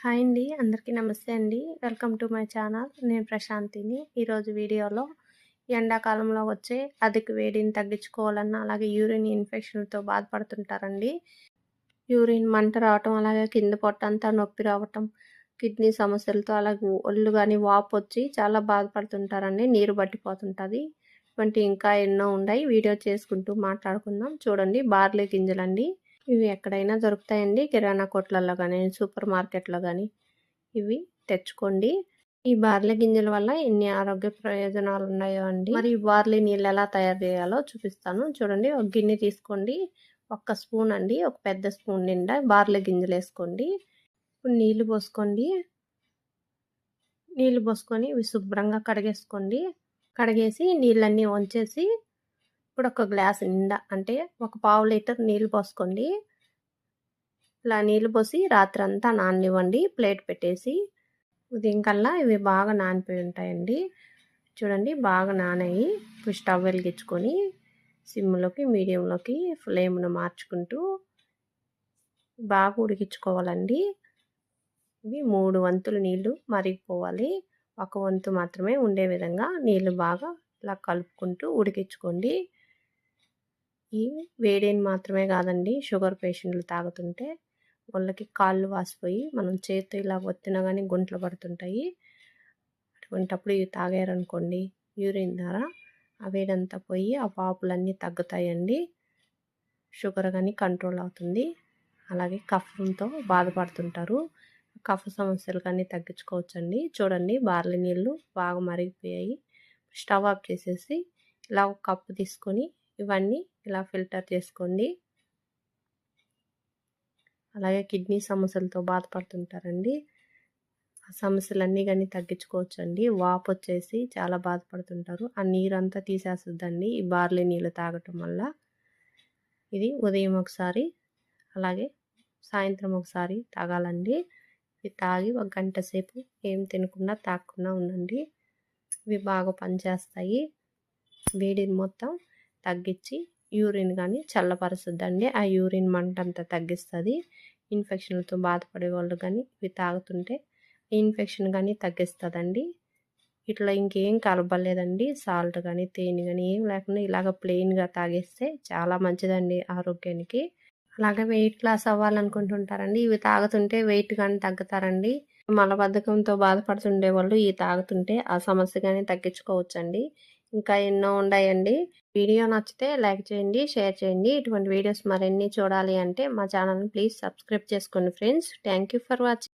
Hi అండి. అందరికీ నమస్తే అండి. Welcome to my channel. నేను ప్రశాంతిని. ఈరోజు వీడియోలో ఎండాకాలంలో వచ్చే అధిక వేడిని తగ్గించుకోవాలన్నా, అలాగే యూరిన్ ఇన్ఫెక్షన్‌లతో బాధపడుతుంటారండి. యూరిన్ మంట రావటం, అలాగే కింద పొట్టంతా నొప్పి రావటం, కిడ్నీ సమస్యలతో అలాగే ఒళ్ళు గాని వాపొచ్చి చాలా బాధపడుతుంటారండి. నీరు పట్టిపోతుంటది. ఇటువంటి ఇంకా ఎన్నో ఉన్నాయి. వీడియో చేసుకుంటూ మాట్లాడుకుందాం. చూడండి, బార్లీ గింజలండి. ఇవి ఎక్కడైనా దొరుకుతాయండి. కిరాణా కొట్లల్లో గానీ, సూపర్ మార్కెట్‌లో గానీ ఇవి తెచ్చుకోండి. ఈ బార్లీ గింజల వల్ల ఎన్ని ఆరోగ్య ప్రయోజనాలు ఉన్నాయో అండి. మరి ఈ బార్లీ నీళ్ళు ఎలా తయారు చేయాలో చూపిస్తాను. చూడండి, ఒక గిన్నె తీసుకోండి. ఒక్క స్పూన్ అండి, ఒక పెద్ద స్పూన్ నిండా బార్లీ గింజలు వేసుకోండి. ఇప్పుడు నీళ్లు పోసుకోండి. నీళ్లు పోసుకొని ఇవి శుభ్రంగా కడిగేసుకోండి. కడిగేసి నీళ్ళన్నీ వంచేసి ఇప్పుడు ఒక గ్లాస్ నిండా అంటే ఒక పావు లీటర్ నీళ్ళు పోసుకోండి. ఇలా నీళ్ళు పోసి రాత్రంతా నాననివ్వండి. ప్లేట్ పెట్టేసి ఉదయం కల్లా ఇవి బాగా నానిపోయి ఉంటాయండి. చూడండి, బాగా నానాయి. ఇప్పుడు స్టవ్ వెలిగించుకొని సిమ్లోకి మీడియంలోకి ఫ్లేమ్ను మార్చుకుంటూ బాగా ఉడికించుకోవాలండి. ఇవి 3 వంతులు నీళ్లు మరిగిపోవాలి. ఒక వంతు మాత్రమే ఉండే విధంగా నీళ్లు బాగా ఇలా కలుపుకుంటూ ఉడికించుకోండి. ఈ వేడిని మాత్రమే కాదండి, షుగర్ పేషెంట్లు తాగుతుంటే వాళ్ళకి కాళ్ళు వాసిపోయి మనం చేత్తో ఇలా ఒత్తినా కానీ గుంటలు పడుతుంటాయి. అటువంటప్పుడు ఇవి తాగారనుకోండి, యూరిన్ ద్వారా ఆ వేడంతా పోయి ఆ వాపులన్నీ తగ్గుతాయండి. షుగర్ కానీ కంట్రోల్ అవుతుంది. అలాగే కఫంతో బాధపడుతుంటారు, కఫ సమస్యలు కానీ తగ్గించుకోవచ్చండి. చూడండి, బార్లీ నీళ్ళు బాగా మరిగిపోయాయి. స్టవ్ ఆఫ్ చేసేసి ఇలా ఒక కప్పు తీసుకొని ఇవన్నీ ఇలా ఫిల్టర్ చేసుకోండి. అలాగే కిడ్నీ సమస్యలతో బాధపడుతుంటారండి, ఆ సమస్యలన్నీ కానీ తగ్గించుకోవచ్చండి. వాపు వచ్చేసి చాలా బాధపడుతుంటారు, ఆ నీరంతా తీసేస్తుందండి ఈ బార్లీ నీళ్ళు తాగటం వల్ల. ఇది ఉదయం ఒకసారి అలాగే సాయంత్రం ఒకసారి తాగాలండి. ఇవి తాగి ఒక గంట సేపు ఏం తినకుండా తాగకుండా ఉండండి. ఇవి బాగా పనిచేస్తాయి. వేడిని మొత్తం తగ్గించి యూరిన్ కానీ చల్లపరుస్తుందండి. ఆ యూరిన్ మంట అంతా తగ్గిస్తుంది. ఇన్ఫెక్షన్లతో బాధపడే వాళ్ళు కానీ ఇవి తాగుతుంటే ఇన్ఫెక్షన్ కానీ తగ్గిస్తుందండి. ఇట్లా ఇంకేం కలపలేదండి. సాల్ట్ కానీ తేనె కానీ ఏం లేకుండా ఇలాగ ప్లెయిన్గా తాగేస్తే చాలా మంచిదండి ఆరోగ్యానికి. అలాగే వెయిట్ లాస్ అవ్వాలనుకుంటుంటారండి, ఇవి తాగుతుంటే వెయిట్ కానీ తగ్గుతారండి. మలబద్ధకంతో బాధపడుతుండే వాళ్ళు ఇవి తాగుతుంటే ఆ సమస్య కానీ తగ్గించుకోవచ్చండి. ఇంకా ఎన్నో ఉన్నాయండి. వీడియో నచ్చితే లైక్ చేయండి, షేర్ చేయండి. ఇటువంటి వీడియోస్ మరిన్ని చూడాలి అంటే మా ఛానల్ని ప్లీజ్ సబ్స్క్రైబ్ చేసుకోండి friends. Thank you for watching.